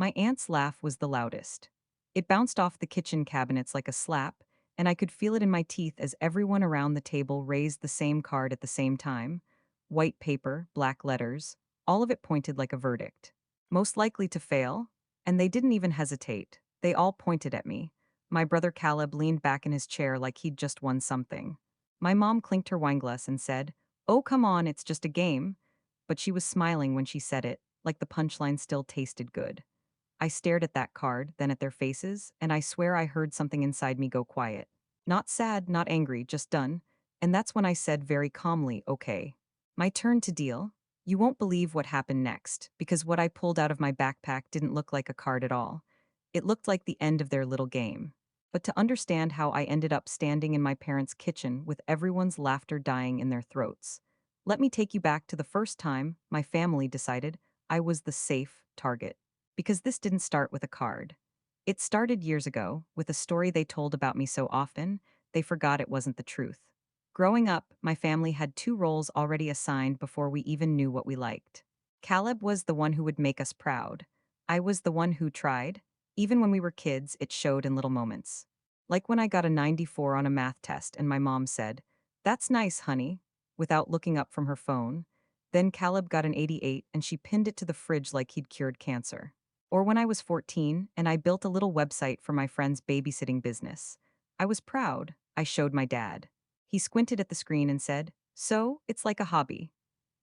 My aunt's laugh was the loudest. It bounced off the kitchen cabinets like a slap, and I could feel it in my teeth as everyone around the table raised the same card at the same time. White paper, black letters, all of it pointed like a verdict. Most likely to fail, and they didn't even hesitate. They all pointed at me. My brother Caleb leaned back in his chair like he'd just won something. My mom clinked her wineglass and said, "Oh, come on, it's just a game." But she was smiling when she said it, like the punchline still tasted good. I stared at that card, then at their faces, and I swear I heard something inside me go quiet. Not sad, not angry, just done. And that's when I said very calmly, "Okay. My turn to deal." You won't believe what happened next, because what I pulled out of my backpack didn't look like a card at all. It looked like the end of their little game. But to understand how I ended up standing in my parents' kitchen with everyone's laughter dying in their throats, let me take you back to the first time my family decided I was the safe target. Because this didn't start with a card. It started years ago, with a story they told about me so often, they forgot it wasn't the truth. Growing up, my family had two roles already assigned before we even knew what we liked. Caleb was the one who would make us proud. I was the one who tried. Even when we were kids, it showed in little moments. Like when I got a 94 on a math test and my mom said, "That's nice, honey," without looking up from her phone. Then Caleb got an 88 and she pinned it to the fridge like he'd cured cancer. Or when I was 14 and I built a little website for my friend's babysitting business. I was proud. I showed my dad. He squinted at the screen and said, "So, it's like a hobby."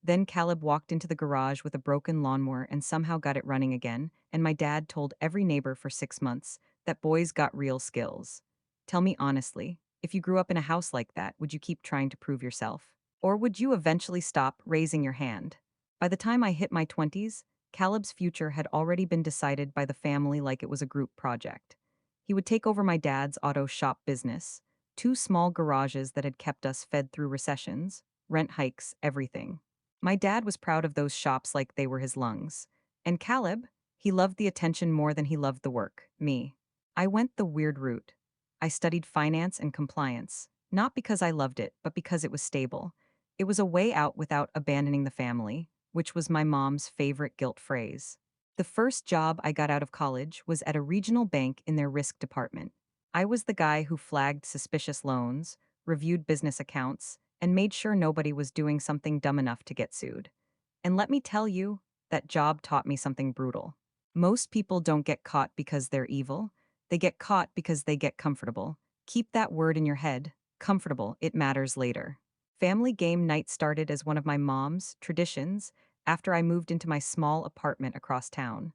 Then Caleb walked into the garage with a broken lawnmower and somehow got it running again, and my dad told every neighbor for 6 months that boys got real skills. Tell me honestly, if you grew up in a house like that, would you keep trying to prove yourself? Or would you eventually stop raising your hand? By the time I hit my 20s, Caleb's future had already been decided by the family like it was a group project. He would take over my dad's auto shop business, two small garages that had kept us fed through recessions, rent hikes, everything. My dad was proud of those shops like they were his lungs. And Caleb, he loved the attention more than he loved the work, me. I went the weird route. I studied finance and compliance, not because I loved it, but because it was stable. It was a way out without abandoning the family, which was my mom's favorite guilt phrase. The first job I got out of college was at a regional bank in their risk department. I was the guy who flagged suspicious loans, reviewed business accounts, and made sure nobody was doing something dumb enough to get sued. And let me tell you, that job taught me something brutal. Most people don't get caught because they're evil, they get caught because they get comfortable. Keep that word in your head, comfortable, it matters later. Family game night started as one of my mom's traditions after I moved into my small apartment across town.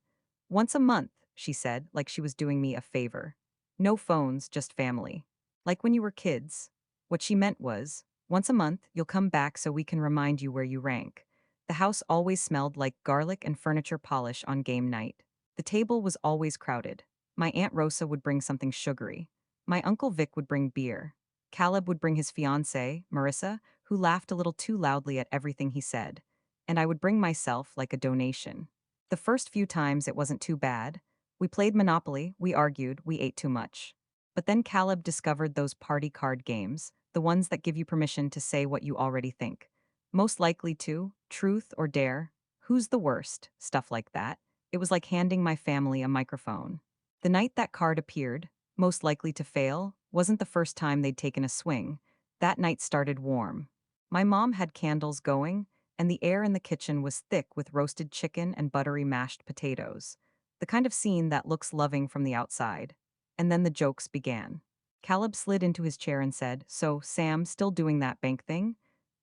Once a month, she said, like she was doing me a favor. No phones, just family. Like when you were kids. What she meant was, once a month, you'll come back so we can remind you where you rank. The house always smelled like garlic and furniture polish on game night. The table was always crowded. My Aunt Rosa would bring something sugary. My Uncle Vic would bring beer. Caleb would bring his fiancée, Marissa, who laughed a little too loudly at everything he said. And I would bring myself like a donation. The first few times it wasn't too bad. We played Monopoly, we argued, we ate too much. But then Caleb discovered those party card games, the ones that give you permission to say what you already think. Most likely to, truth or dare, who's the worst, stuff like that. It was like handing my family a microphone. The night that card appeared, most likely to fail, wasn't the first time they'd taken a swing. That night started warm. My mom had candles going, and the air in the kitchen was thick with roasted chicken and buttery mashed potatoes. The kind of scene that looks loving from the outside. And then the jokes began. Caleb slid into his chair and said, "So, Sam, still doing that bank thing?"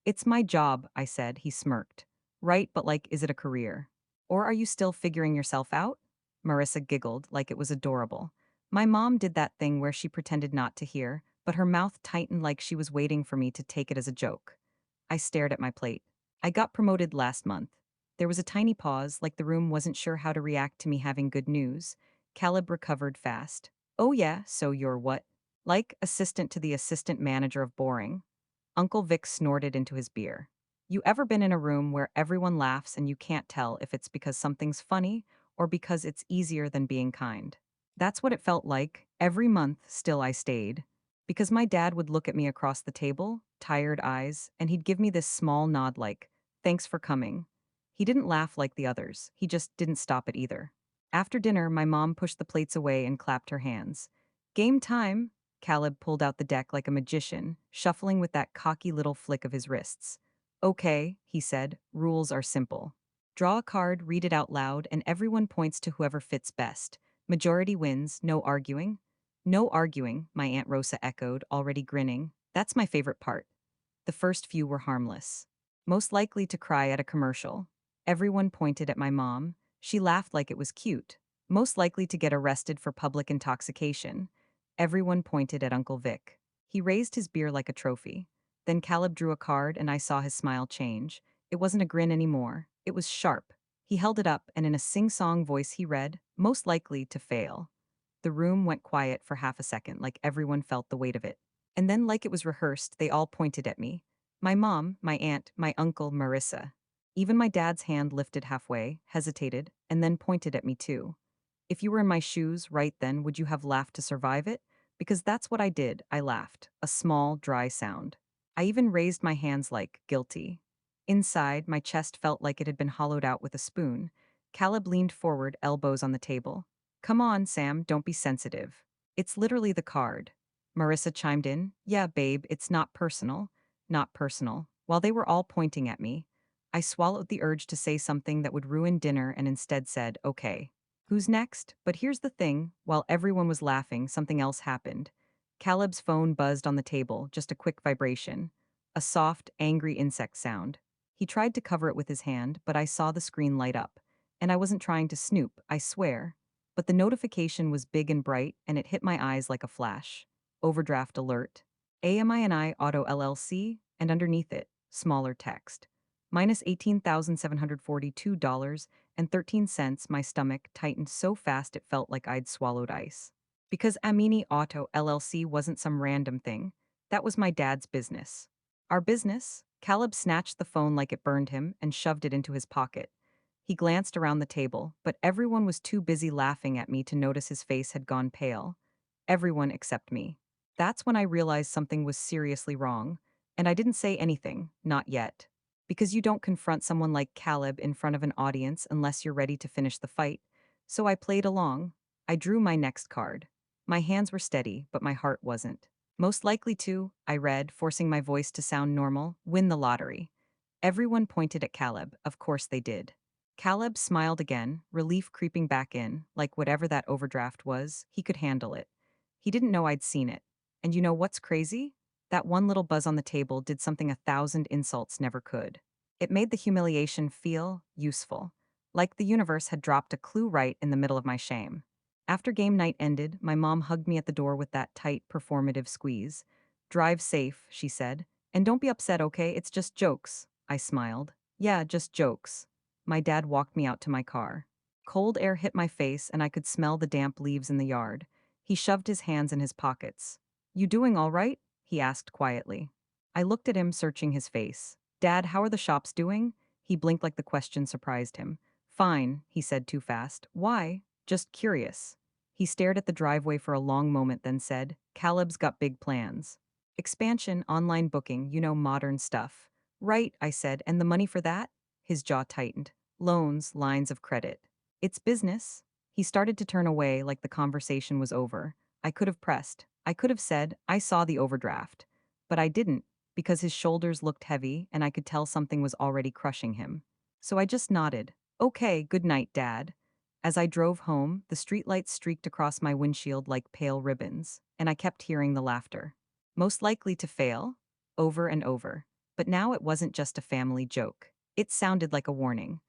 "It's my job," I said. He smirked. "Right, but like, is it a career? Or are you still figuring yourself out?" Marissa giggled like it was adorable. My mom did that thing where she pretended not to hear, but her mouth tightened like she was waiting for me to take it as a joke. I stared at my plate. I got promoted last month. There was a tiny pause, like the room wasn't sure how to react to me having good news. Caleb recovered fast. "Oh yeah, so you're what? Like assistant to the assistant manager of boring?" Uncle Vic snorted into his beer. "You ever been in a room where everyone laughs and you can't tell if it's because something's funny or because it's easier than being kind?" That's what it felt like. Every month, still I stayed. Because my dad would look at me across the table, tired eyes, and he'd give me this small nod like, "Thanks for coming." He didn't laugh like the others. He just didn't stop it either. After dinner, my mom pushed the plates away and clapped her hands. Game time! Caleb pulled out the deck like a magician, shuffling with that cocky little flick of his wrists. Okay, he said, rules are simple. Draw a card, read it out loud, and everyone points to whoever fits best. Majority wins, no arguing. No arguing, my Aunt Rosa echoed, already grinning. That's my favorite part. The first few were harmless. Most likely to cry at a commercial. Everyone pointed at my mom. She laughed like it was cute. Most likely to get arrested for public intoxication. Everyone pointed at Uncle Vic. He raised his beer like a trophy. Then Caleb drew a card and I saw his smile change. It wasn't a grin anymore. It was sharp. He held it up and in a sing-song voice he read, most likely to fail. The room went quiet for half a second, like everyone felt the weight of it. And then, like it was rehearsed, they all pointed at me. My mom, my aunt, my uncle, Marissa. Even my dad's hand lifted halfway, hesitated, and then pointed at me too. If you were in my shoes right then, would you have laughed to survive it? Because that's what I did. I laughed. A small, dry sound. I even raised my hands like guilty. Inside, my chest felt like it had been hollowed out with a spoon. Caleb leaned forward, elbows on the table. Come on, Sam, don't be sensitive. It's literally the card. Marissa chimed in, yeah, babe, it's not personal. Not personal. While they were all pointing at me, I swallowed the urge to say something that would ruin dinner and instead said, okay. Who's next? But here's the thing, while everyone was laughing, something else happened. Caleb's phone buzzed on the table, just a quick vibration. A soft, angry insect sound. He tried to cover it with his hand, but I saw the screen light up. And I wasn't trying to snoop, I swear. But the notification was big and bright, and it hit my eyes like a flash. Overdraft alert. AMI Auto LLC, and underneath it, smaller text. Minus $18,742.13. My stomach tightened so fast it felt like I'd swallowed ice. Because Amini Auto LLC wasn't some random thing. That was my dad's business. Our business? Caleb snatched the phone like it burned him and shoved it into his pocket. He glanced around the table, but everyone was too busy laughing at me to notice his face had gone pale. Everyone except me. That's when I realized something was seriously wrong, and I didn't say anything, not yet. Because you don't confront someone like Caleb in front of an audience unless you're ready to finish the fight. So I played along. I drew my next card. My hands were steady, but my heart wasn't. Most likely to, I read, forcing my voice to sound normal, win the lottery. Everyone pointed at Caleb, of course they did. Caleb smiled again, relief creeping back in, like whatever that overdraft was, he could handle it. He didn't know I'd seen it. And you know what's crazy? That one little buzz on the table did something 1,000 insults never could. It made the humiliation feel useful, like the universe had dropped a clue right in the middle of my shame. After game night ended, my mom hugged me at the door with that tight, performative squeeze. Drive safe, she said. And don't be upset, okay? It's just jokes. I smiled. Yeah, just jokes. My dad walked me out to my car. Cold air hit my face and I could smell the damp leaves in the yard. He shoved his hands in his pockets. You doing all right? He asked quietly. I looked at him, searching his face. Dad, how are the shops doing? He blinked like the question surprised him. Fine, he said too fast. Why? Just curious. He stared at the driveway for a long moment, then said, Caleb's got big plans. Expansion, online booking, modern stuff. Right, I said, and the money for that? His jaw tightened. Loans, lines of credit. It's business. He started to turn away like the conversation was over. I could have pressed. I could have said, I saw the overdraft. But I didn't, because his shoulders looked heavy and I could tell something was already crushing him. So I just nodded. Okay, good night, Dad. As I drove home, the streetlights streaked across my windshield like pale ribbons, and I kept hearing the laughter. Most likely to fail? Over and over. But now it wasn't just a family joke. It sounded like a warning.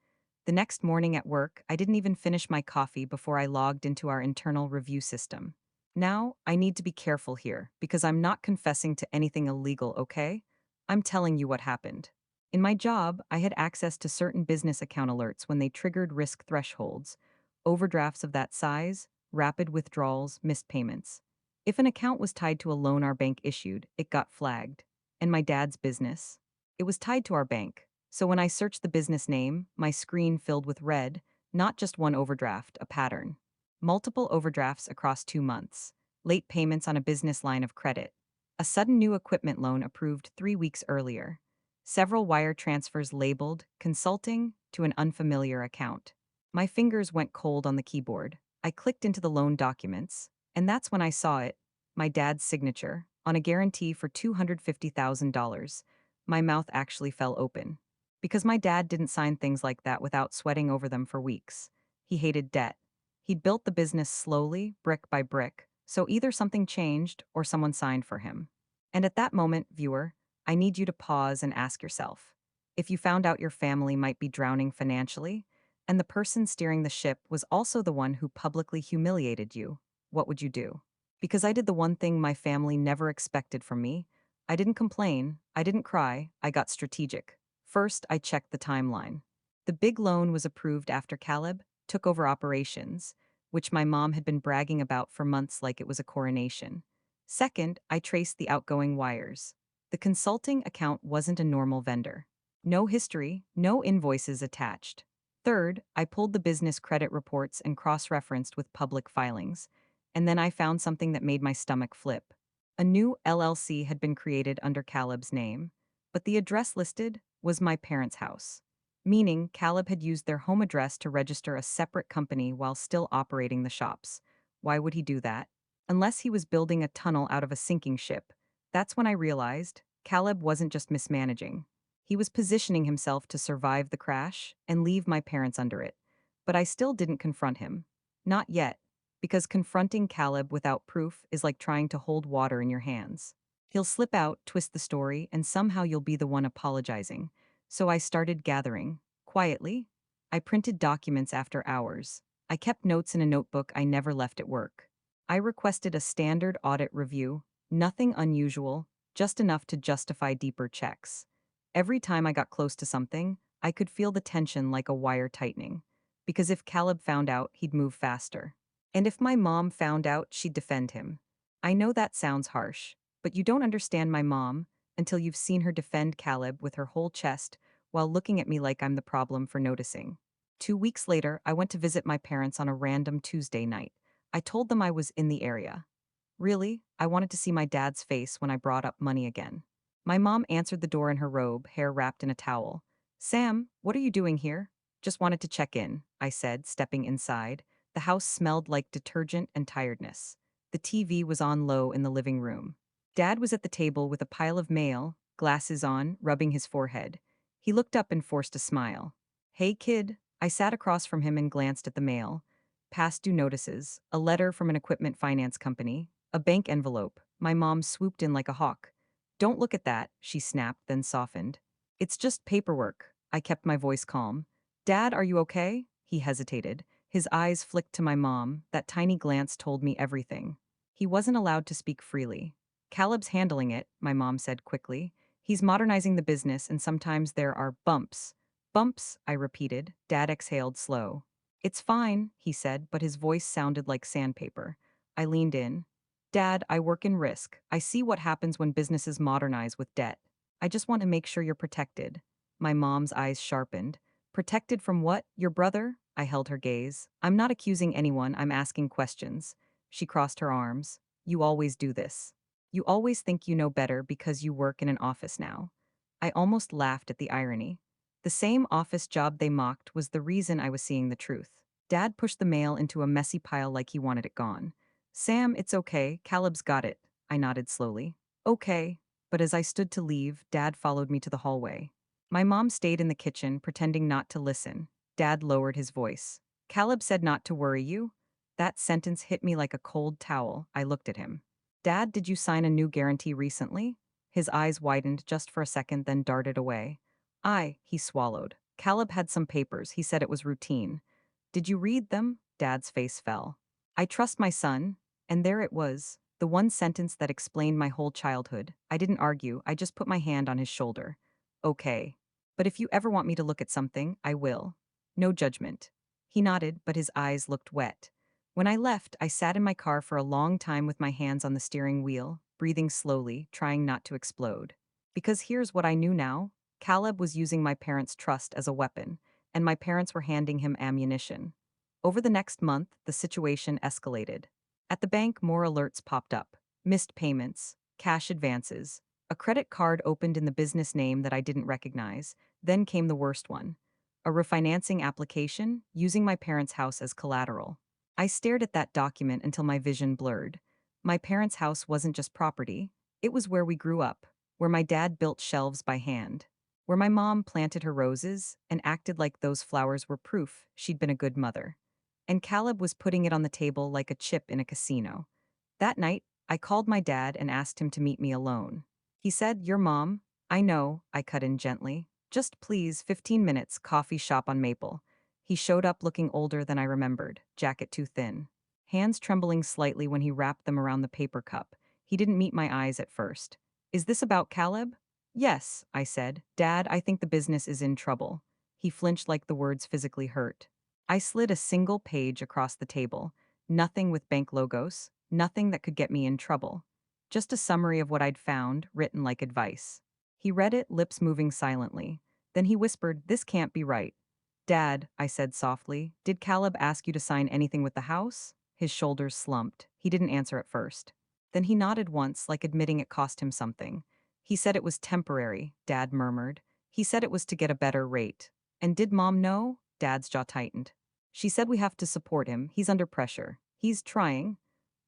The next morning at work, I didn't even finish my coffee before I logged into our internal review system. Now, I need to be careful here, because I'm not confessing to anything illegal, okay? I'm telling you what happened. In my job, I had access to certain business account alerts when they triggered risk thresholds, overdrafts of that size, rapid withdrawals, missed payments. If an account was tied to a loan our bank issued, it got flagged. And my dad's business? It was tied to our bank. So when I searched the business name, my screen filled with red, not just one overdraft, a pattern. Multiple overdrafts across 2 months. Late payments on a business line of credit. A sudden new equipment loan approved 3 weeks earlier. Several wire transfers labeled consulting to an unfamiliar account. My fingers went cold on the keyboard. I clicked into the loan documents, and that's when I saw it, my dad's signature, on a guarantee for $250,000. My mouth actually fell open. Because my dad didn't sign things like that without sweating over them for weeks. He hated debt. He'd built the business slowly, brick by brick, so either something changed or someone signed for him. And at that moment, viewer, I need you to pause and ask yourself, if you found out your family might be drowning financially, and the person steering the ship was also the one who publicly humiliated you, what would you do? Because I did the one thing my family never expected from me. I didn't complain, I didn't cry, I got strategic. First, I checked the timeline. The big loan was approved after Caleb took over operations, which my mom had been bragging about for months like it was a coronation. Second, I traced the outgoing wires. The consulting account wasn't a normal vendor. No history, no invoices attached. Third, I pulled the business credit reports and cross-referenced with public filings. And then I found something that made my stomach flip. A new LLC had been created under Caleb's name, but the address listed was my parents' house, meaning Caleb had used their home address to register a separate company while still operating the shops. Why would he do that? Unless he was building a tunnel out of a sinking ship. That's when I realized Caleb wasn't just mismanaging. He was positioning himself to survive the crash and leave my parents under it. But I still didn't confront him. Not yet, because confronting Caleb without proof is like trying to hold water in your hands. He'll slip out, twist the story, and somehow you'll be the one apologizing. So I started gathering. Quietly. I printed documents after hours. I kept notes in a notebook I never left at work. I requested a standard audit review, nothing unusual, just enough to justify deeper checks. Every time I got close to something, I could feel the tension like a wire tightening. Because if Caleb found out, he'd move faster. And if my mom found out, she'd defend him. I know that sounds harsh, but you don't understand my mom until you've seen her defend Caleb with her whole chest while looking at me like I'm the problem for noticing. 2 weeks later, I went to visit my parents on a random Tuesday night. I told them I was in the area. Really, I wanted to see my dad's face when I brought up money again. My mom answered the door in her robe, hair wrapped in a towel. Sam, what are you doing here? Just wanted to check in, I said, stepping inside. The house smelled like detergent and tiredness. The TV was on low in the living room. Dad was at the table with a pile of mail, glasses on, rubbing his forehead. He looked up and forced a smile. Hey, kid. I sat across from him and glanced at the mail. Past due notices, a letter from an equipment finance company, a bank envelope. My mom swooped in like a hawk. Don't look at that, she snapped, then softened. It's just paperwork. I kept my voice calm. Dad, are you okay? He hesitated. His eyes flicked to my mom. That tiny glance told me everything. He wasn't allowed to speak freely. Caleb's handling it, my mom said quickly. He's modernizing the business, and sometimes there are bumps. Bumps, I repeated. Dad exhaled slow. It's fine, he said, but his voice sounded like sandpaper. I leaned in. Dad, I work in risk. I see what happens when businesses modernize with debt. I just want to make sure you're protected. My mom's eyes sharpened. Protected from what? Your brother? I held her gaze. I'm not accusing anyone, I'm asking questions. She crossed her arms. You always do this. You always think you know better because you work in an office now. I almost laughed at the irony. The same office job they mocked was the reason I was seeing the truth. Dad pushed the mail into a messy pile like he wanted it gone. Sam, it's okay, Caleb's got it. I nodded slowly. Okay. But as I stood to leave, Dad followed me to the hallway. My mom stayed in the kitchen, pretending not to listen. Dad lowered his voice. Caleb said not to worry you. That sentence hit me like a cold towel. I looked at him. Dad, did you sign a new guarantee recently? His eyes widened just for a second, then darted away. He swallowed. Caleb had some papers. He said it was routine. Did you read them? Dad's face fell. I trust my son. And there it was, the one sentence that explained my whole childhood. I didn't argue, I just put my hand on his shoulder. Okay. But if you ever want me to look at something, I will. No judgment. He nodded, but his eyes looked wet. When I left, I sat in my car for a long time with my hands on the steering wheel, breathing slowly, trying not to explode. Because here's what I knew now. Caleb was using my parents' trust as a weapon, and my parents were handing him ammunition. Over the next month, the situation escalated. At the bank, more alerts popped up. Missed payments, cash advances, a credit card opened in the business name that I didn't recognize. Then came the worst one. A refinancing application using my parents' house as collateral. I stared at that document until my vision blurred. My parents' house wasn't just property, it was where we grew up, where my dad built shelves by hand, where my mom planted her roses and acted like those flowers were proof she'd been a good mother. And Caleb was putting it on the table like a chip in a casino. That night, I called my dad and asked him to meet me alone. He said, "Your mom." "I know," I cut in gently. "Just please, 15 minutes, coffee shop on Maple." He showed up looking older than I remembered, jacket too thin. Hands trembling slightly when he wrapped them around the paper cup. He didn't meet my eyes at first. "Is this about Caleb?" "Yes," I said. "Dad, I think the business is in trouble." He flinched like the words physically hurt. I slid a single page across the table. Nothing with bank logos, nothing that could get me in trouble. Just a summary of what I'd found, written like advice. He read it, lips moving silently. Then he whispered, "This can't be right." "Dad," I said softly, "did Caleb ask you to sign anything with the house?" His shoulders slumped. He didn't answer at first. Then he nodded once, like admitting it cost him something. "He said it was temporary," Dad murmured. "He said it was to get a better rate." "And did Mom know?" Dad's jaw tightened. "She said we have to support him. He's under pressure. He's trying."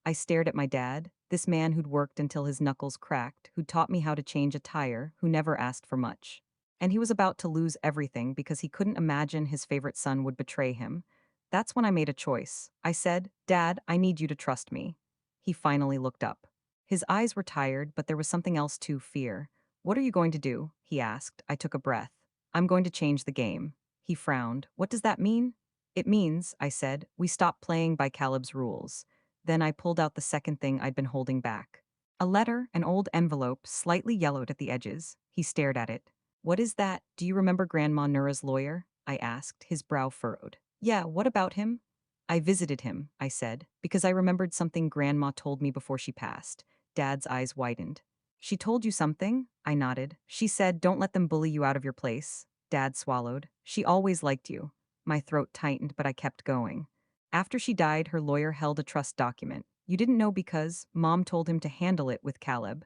I stared at my dad, this man who'd worked until his knuckles cracked, who'd taught me how to change a tire, who never asked for much. And he was about to lose everything because he couldn't imagine his favorite son would betray him. That's when I made a choice. I said, "Dad, I need you to trust me." He finally looked up. His eyes were tired, but there was something else too, fear. "What are you going to do?" he asked. I took a breath. "I'm going to change the game." He frowned. "What does that mean?" "It means," I said, "we stop playing by Caleb's rules." Then I pulled out the second thing I'd been holding back. A letter, an old envelope, slightly yellowed at the edges. He stared at it. "What is that? Do you remember Grandma Nura's lawyer?" I asked, his brow furrowed. "Yeah, what about him?" "I visited him," I said, because I remembered something Grandma told me before she passed. Dad's eyes widened. "She told you something?" I nodded. "She said, 'Don't let them bully you out of your place.'" Dad swallowed. "She always liked you." My throat tightened, but I kept going. "After she died, her lawyer held a trust document. You didn't know because Mom told him to handle it with Caleb."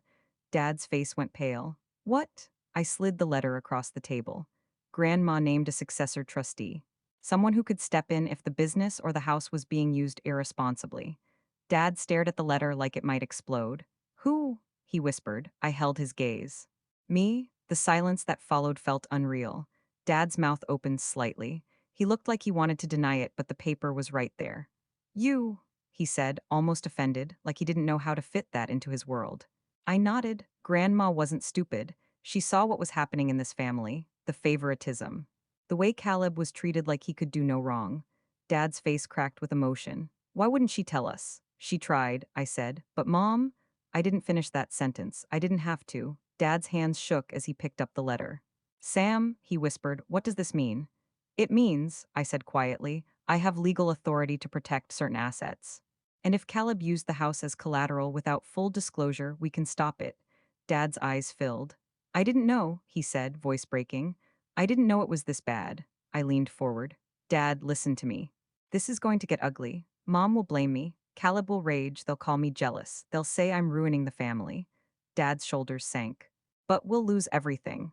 Dad's face went pale. "What?" I slid the letter across the table. Grandma named a successor trustee. Someone who could step in if the business or the house was being used irresponsibly. Dad stared at the letter like it might explode. "Who?" he whispered. I held his gaze. "Me?" The silence that followed felt unreal. Dad's mouth opened slightly. He looked like he wanted to deny it, but the paper was right there. "You," he said, almost offended, like he didn't know how to fit that into his world. I nodded. Grandma wasn't stupid. She saw what was happening in this family, the favoritism. The way Caleb was treated like he could do no wrong. Dad's face cracked with emotion. "Why wouldn't she tell us?" "She tried," I said. "But Mom?" I didn't finish that sentence. I didn't have to. Dad's hands shook as he picked up the letter. "Sam," he whispered, "what does this mean?" "It means," I said quietly, "I have legal authority to protect certain assets. And if Caleb used the house as collateral without full disclosure, we can stop it." Dad's eyes filled. "I didn't know," he said, voice breaking. "I didn't know it was this bad." I leaned forward. "Dad, listen to me. This is going to get ugly. Mom will blame me. Caleb will rage. They'll call me jealous. They'll say I'm ruining the family." Dad's shoulders sank. "But we'll lose everything."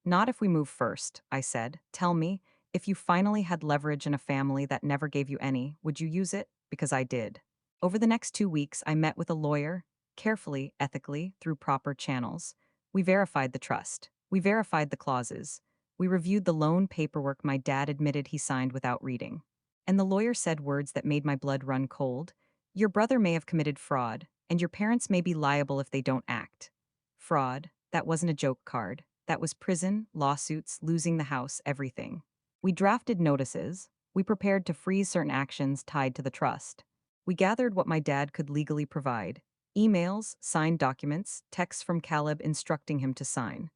"Not if we move first," I said. "Tell me, if you finally had leverage in a family that never gave you any, would you use it?" Because I did. Over the next 2 weeks, I met with a lawyer, carefully, ethically, through proper channels. We verified the trust. We verified the clauses. We reviewed the loan paperwork my dad admitted he signed without reading. And the lawyer said words that made my blood run cold. "Your brother may have committed fraud, and your parents may be liable if they don't act." Fraud, that wasn't a joke card. That was prison, lawsuits, losing the house, everything. We drafted notices. We prepared to freeze certain actions tied to the trust. We gathered what my dad could legally provide: emails, signed documents, texts from Caleb instructing him to sign.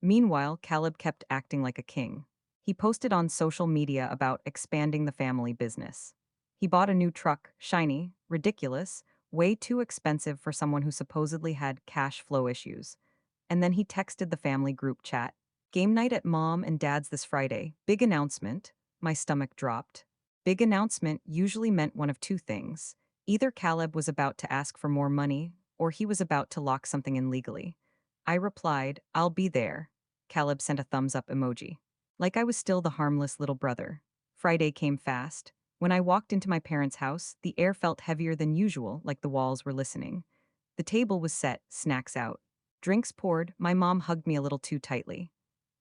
Meanwhile, Caleb kept acting like a king. He posted on social media about expanding the family business. He bought a new truck, shiny, ridiculous, way too expensive for someone who supposedly had cash flow issues. And then he texted the family group chat. "Game night at Mom and Dad's this Friday. Big announcement." My stomach dropped. Big announcement usually meant one of two things. Either Caleb was about to ask for more money, or he was about to lock something in legally. I replied, "I'll be there." Caleb sent a thumbs up emoji. like I was still the harmless little brother. Friday came fast. When I walked into my parents' house, the air felt heavier than usual, like the walls were listening. The table was set, snacks out. Drinks poured, my mom hugged me a little too tightly.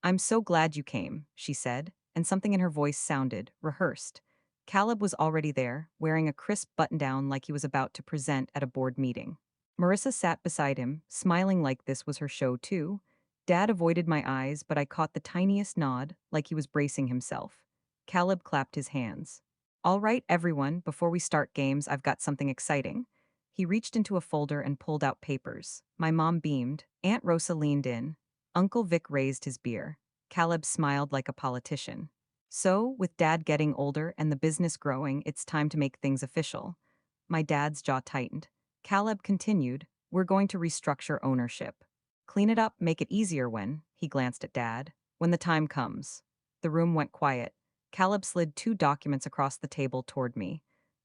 "I'm so glad you came," she said, and something in her voice sounded rehearsed. Caleb was already there, wearing a crisp button down like he was about to present at a board meeting. Marissa sat beside him, smiling like this was her show too. Dad avoided my eyes, but I caught the tiniest nod, like he was bracing himself. Caleb clapped his hands. "All right, everyone, before we start games, I've got something exciting." He reached into a folder and pulled out papers. My mom beamed. Aunt Rosa leaned in. Uncle Vic raised his beer. Caleb smiled like a politician. "So, with Dad getting older and the business growing, it's time to make things official." My dad's jaw tightened. Caleb continued, "We're going to restructure ownership. Clean it up, make it easier when," he glanced at Dad, "when the time comes." The room went quiet. Caleb slid two documents across the table toward me.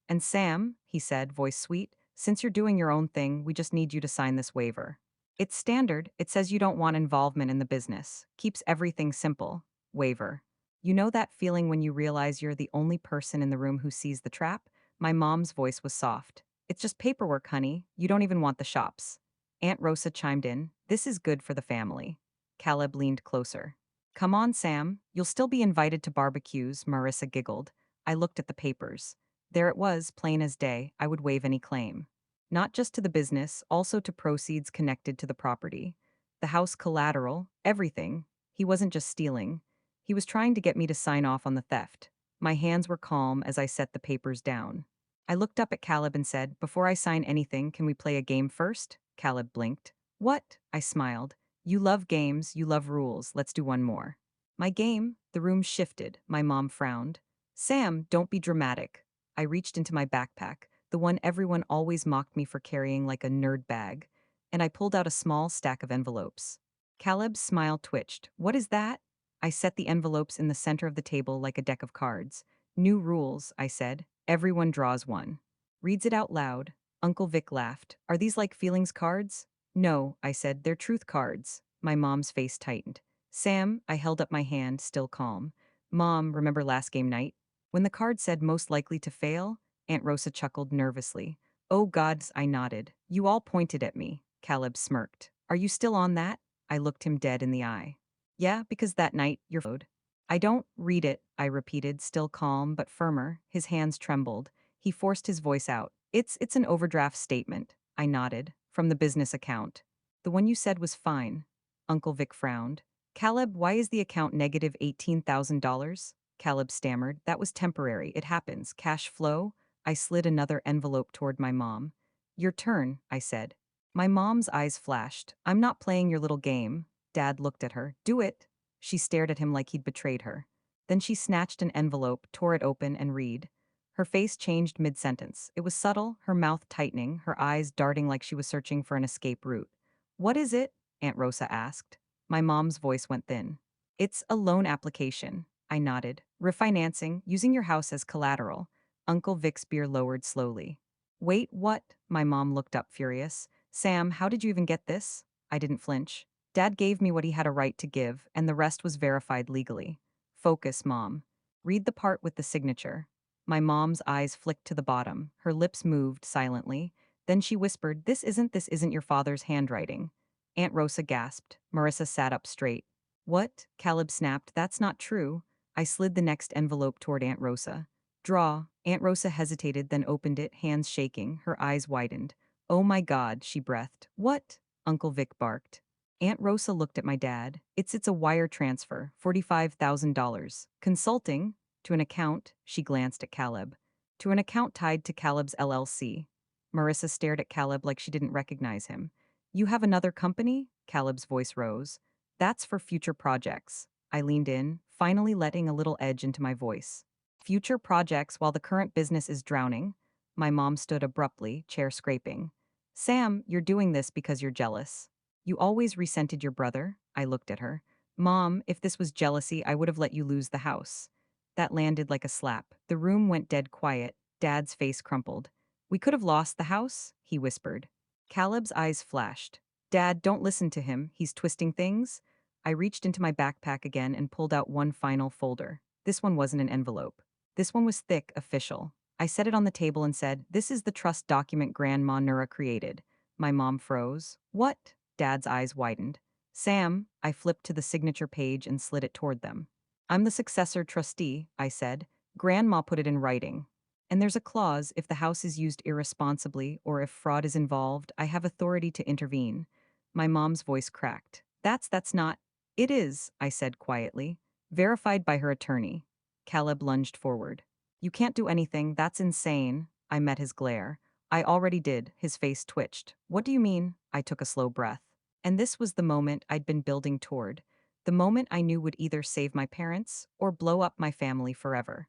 "And Sam," he said, voice sweet, "since you're doing your own thing, we just need you to sign this waiver. It's standard, it says you don't want involvement in the business, keeps everything simple. Waiver. You know that feeling when you realize you're the only person in the room who sees the trap?" My mom's voice was soft. "It's just paperwork, honey. You don't even want the shops." Aunt Rosa chimed in, "This is good for the family." Caleb leaned closer. "Come on, Sam. You'll still be invited to barbecues," Marissa giggled. I looked at the papers. There it was, plain as day. I would waive any claim. Not just to the business, also to proceeds connected to the property. The house collateral, everything. He wasn't just stealing. He was trying to get me to sign off on the theft. My hands were calm as I set the papers down. I looked up at Caleb and said, "Before I sign anything, can we play a game first?" Caleb blinked. "What?" I smiled. "You love games, you love rules. Let's do one more." "My game?" The room shifted. My mom frowned. "Sam, don't be dramatic." I reached into my backpack, the one everyone always mocked me for carrying like a nerd bag, and I pulled out a small stack of envelopes. Caleb's smile twitched. "What is that?" I set the envelopes in the center of the table like a deck of cards. "New rules," I said. "Everyone draws one." Reads it out loud. Uncle Vic laughed. "Are these like feelings cards?" "No," I said, "they're truth cards." My mom's face tightened. "Sam," I held up my hand, still calm. "Mom, remember last game night? When the card said most likely to fail?" Aunt Rosa chuckled nervously. "Oh gods," I nodded. "You all pointed at me." Caleb smirked. "Are you still on that?" I looked him dead in the eye. "Yeah, because that night, you're followed." "I don't read it," I repeated, still calm but firmer. His hands trembled. He forced his voice out. It's an overdraft statement." I nodded. "From the business account." "The one you said was fine." Uncle Vic frowned. "Caleb, why is the account negative $18,000? Caleb stammered. "That was temporary. It happens. Cash flow?" I slid another envelope toward my mom. "Your turn," I said. My mom's eyes flashed. "I'm not playing your little game." Dad looked at her. "Do it." She stared at him like he'd betrayed her. Then she snatched an envelope, tore it open, and read. Her face changed mid-sentence. It was subtle, her mouth tightening, her eyes darting like she was searching for an escape route. "What is it?" Aunt Rosa asked. My mom's voice went thin. "It's a loan application." I nodded. "Refinancing, using your house as collateral." Uncle Vic's beer lowered slowly. "Wait, what?" My mom looked up furious. "Sam, how did you even get this?" I didn't flinch. "Dad gave me what he had a right to give, and the rest was verified legally." "Focus, Mom. Read the part with the signature." My mom's eyes flicked to the bottom. Her lips moved silently. Then she whispered, "This isn't your father's handwriting." Aunt Rosa gasped. Marissa sat up straight. "What?" Caleb snapped. "That's not true." I slid the next envelope toward Aunt Rosa. "Draw." Aunt Rosa hesitated, then opened it, hands shaking, her eyes widened. "Oh my God," she breathed. "What?" Uncle Vic barked. Aunt Rosa looked at my dad. It's a wire transfer, $45,000. Consulting?" "To an account," she glanced at Caleb. "To an account tied to Caleb's LLC." Marissa stared at Caleb like she didn't recognize him. "You have another company?" Caleb's voice rose. "That's for future projects." I leaned in, finally letting a little edge into my voice. "Future projects while the current business is drowning." My mom stood abruptly, chair scraping. "Sam, you're doing this because you're jealous." "You always resented your brother?" I looked at her. "Mom, if this was jealousy, I would have let you lose the house." That landed like a slap. The room went dead quiet. Dad's face crumpled. "We could have lost the house?" he whispered. Caleb's eyes flashed. "Dad, don't listen to him. He's twisting things." I reached into my backpack again and pulled out one final folder. This one wasn't an envelope. This one was thick, official. I set it on the table and said, "This is the trust document Grandma Nura created." My mom froze. "What?" Dad's eyes widened. "Sam," I flipped to the signature page and slid it toward them. "I'm the successor trustee," I said. "Grandma put it in writing. And there's a clause if the house is used irresponsibly or if fraud is involved, I have authority to intervene." My mom's voice cracked. That's not. "It is," I said quietly. "Verified by her attorney." Caleb lunged forward. "You can't do anything, that's insane." I met his glare. "I already did," his face twitched. "What do you mean?" I took a slow breath. And this was the moment I'd been building toward. The moment I knew would either save my parents or blow up my family forever.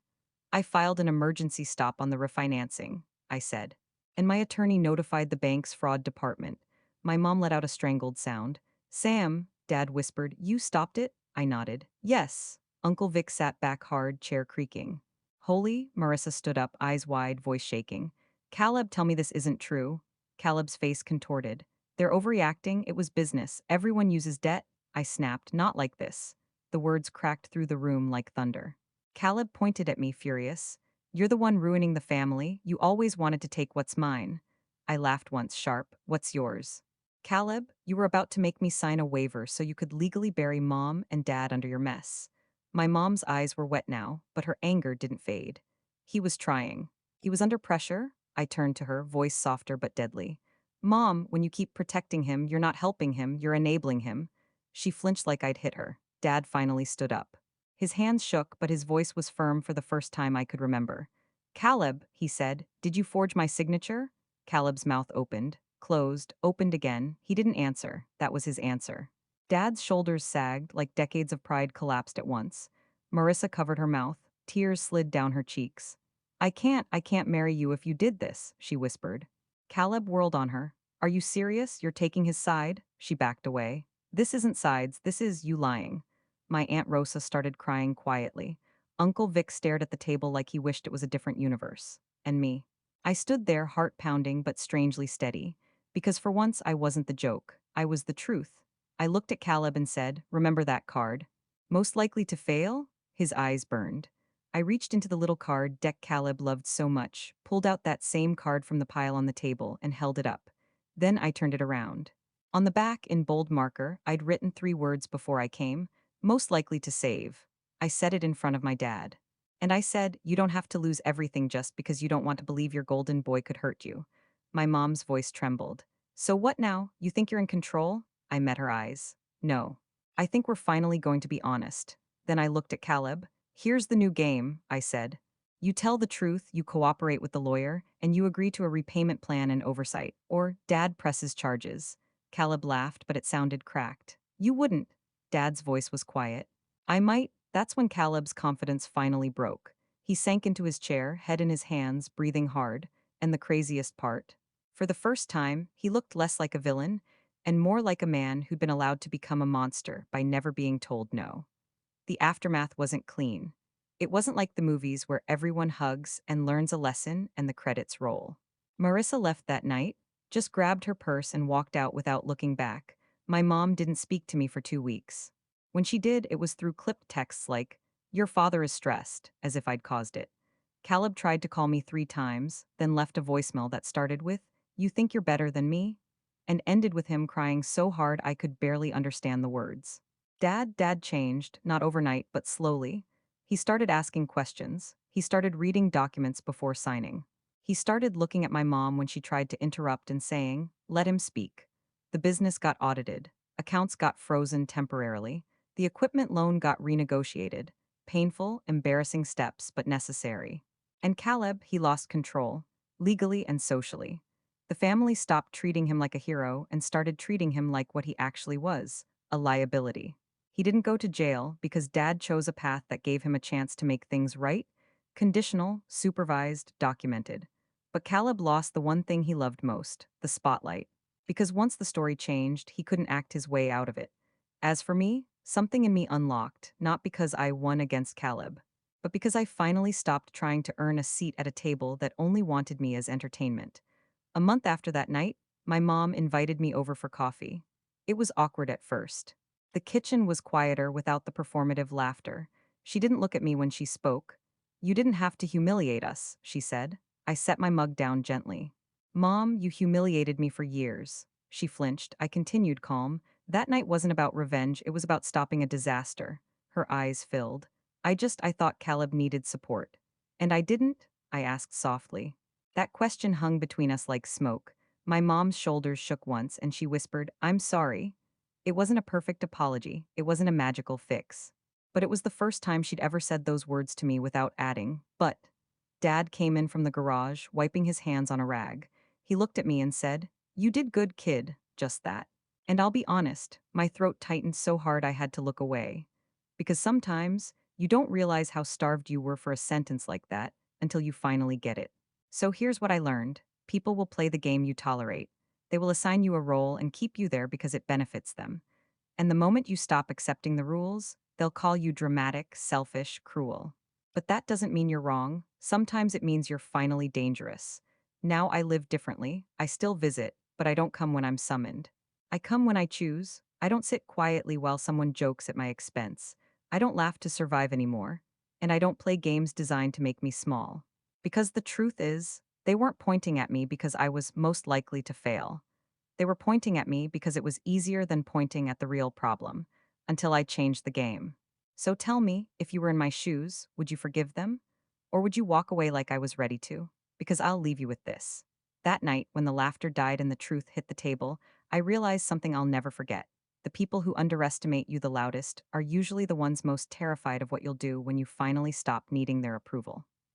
"I filed an emergency stop on the refinancing," I said. "And my attorney notified the bank's fraud department." My mom let out a strangled sound. "Sam," Dad whispered, "you stopped it?" I nodded. "Yes." Uncle Vic sat back hard, chair creaking. "Holy," Marissa stood up, eyes wide, voice shaking. "Caleb, tell me this isn't true." Caleb's face contorted. "They're overreacting, it was business. Everyone uses debt." I snapped, "Not like this." The words cracked through the room like thunder. Caleb pointed at me, furious. "You're the one ruining the family. You always wanted to take what's mine." I laughed once, sharp. "What's yours?" "Caleb, you were about to make me sign a waiver so you could legally bury Mom and Dad under your mess." My mom's eyes were wet now, but her anger didn't fade. "He was trying. He was under pressure." I turned to her, voice softer but deadly. "Mom, when you keep protecting him, you're not helping him, you're enabling him." She flinched like I'd hit her. Dad finally stood up. His hands shook, but his voice was firm for the first time I could remember. "Caleb," he said, "did you forge my signature?" Caleb's mouth opened, closed, opened again. He didn't answer. That was his answer. Dad's shoulders sagged, like decades of pride collapsed at once. Marissa covered her mouth. Tears slid down her cheeks. I can't marry you if you did this," she whispered. Caleb whirled on her. "Are you serious? You're taking his side?" She backed away. "This isn't sides, this is you lying." My Aunt Rosa started crying quietly. Uncle Vic stared at the table like he wished it was a different universe. And me. I stood there, heart pounding but strangely steady. Because for once I wasn't the joke. I was the truth. I looked at Caleb and said, "Remember that card?" "Most likely to fail?" His eyes burned. I reached into the little card deck Caleb loved so much, pulled out that same card from the pile on the table, and held it up. Then I turned it around. On the back, in bold marker, I'd written 3 words before I came: "Most likely to save." I said it in front of my dad. And I said, "You don't have to lose everything just because you don't want to believe your golden boy could hurt you." My mom's voice trembled. "So what now? You think you're in control?" I met her eyes. "No. I think we're finally going to be honest." Then I looked at Caleb. "Here's the new game," I said. "You tell the truth, you cooperate with the lawyer, and you agree to a repayment plan and oversight, or Dad presses charges." Caleb laughed, but it sounded cracked. "You wouldn't." Dad's voice was quiet. "I might." That's when Caleb's confidence finally broke. He sank into his chair, head in his hands, breathing hard. And the craziest part? For the first time, he looked less like a villain and more like a man who'd been allowed to become a monster by never being told no. The aftermath wasn't clean. It wasn't like the movies where everyone hugs and learns a lesson and the credits roll. Marissa left that night, just grabbed her purse and walked out without looking back. My mom didn't speak to me for 2 weeks. When she did, it was through clipped texts like, "Your father is stressed," as if I'd caused it. Caleb tried to call me 3 times, then left a voicemail that started with, "You think you're better than me?" and ended with him crying so hard I could barely understand the words. Dad changed, not overnight, but slowly. He started asking questions. He started reading documents before signing. He started looking at my mom when she tried to interrupt and saying, "Let him speak." The business got audited. Accounts got frozen temporarily. The equipment loan got renegotiated. Painful, embarrassing steps, but necessary. And Caleb, he lost control, legally and socially. The family stopped treating him like a hero and started treating him like what he actually was: a liability. He didn't go to jail because Dad chose a path that gave him a chance to make things right: conditional, supervised, documented. But Caleb lost the one thing he loved most: the spotlight. Because once the story changed, he couldn't act his way out of it. As for me, something in me unlocked, not because I won against Caleb, but because I finally stopped trying to earn a seat at a table that only wanted me as entertainment. A month after that night, my mom invited me over for coffee. It was awkward at first. The kitchen was quieter without the performative laughter. She didn't look at me when she spoke. You didn't have to humiliate us, she said. I set my mug down gently. Mom, you humiliated me for years. She flinched. I continued calm. That night wasn't about revenge, it was about stopping a disaster. Her eyes filled. I thought Caleb needed support. And I didn't? I asked softly. That question hung between us like smoke. My mom's shoulders shook once, and she whispered, I'm sorry. It wasn't a perfect apology, it wasn't a magical fix. But it was the first time she'd ever said those words to me without adding, but. Dad came in from the garage, wiping his hands on a rag. He looked at me and said, You did good, kid, just that. And I'll be honest, my throat tightened so hard I had to look away. Because sometimes, you don't realize how starved you were for a sentence like that until you finally get it. So here's what I learned: people will play the game you tolerate. They will assign you a role and keep you there because it benefits them. And the moment you stop accepting the rules, they'll call you dramatic, selfish, cruel. But that doesn't mean you're wrong. Sometimes it means you're finally dangerous. Now I live differently. I still visit, but I don't come when I'm summoned. I come when I choose. I don't sit quietly while someone jokes at my expense. I don't laugh to survive anymore. And I don't play games designed to make me small. Because the truth is, they weren't pointing at me because I was most likely to fail. They were pointing at me because it was easier than pointing at the real problem, until I changed the game. So tell me, if you were in my shoes, would you forgive them? Or would you walk away like I was ready to? Because I'll leave you with this. That night, when the laughter died and the truth hit the table, I realized something I'll never forget. The people who underestimate you the loudest are usually the ones most terrified of what you'll do when you finally stop needing their approval.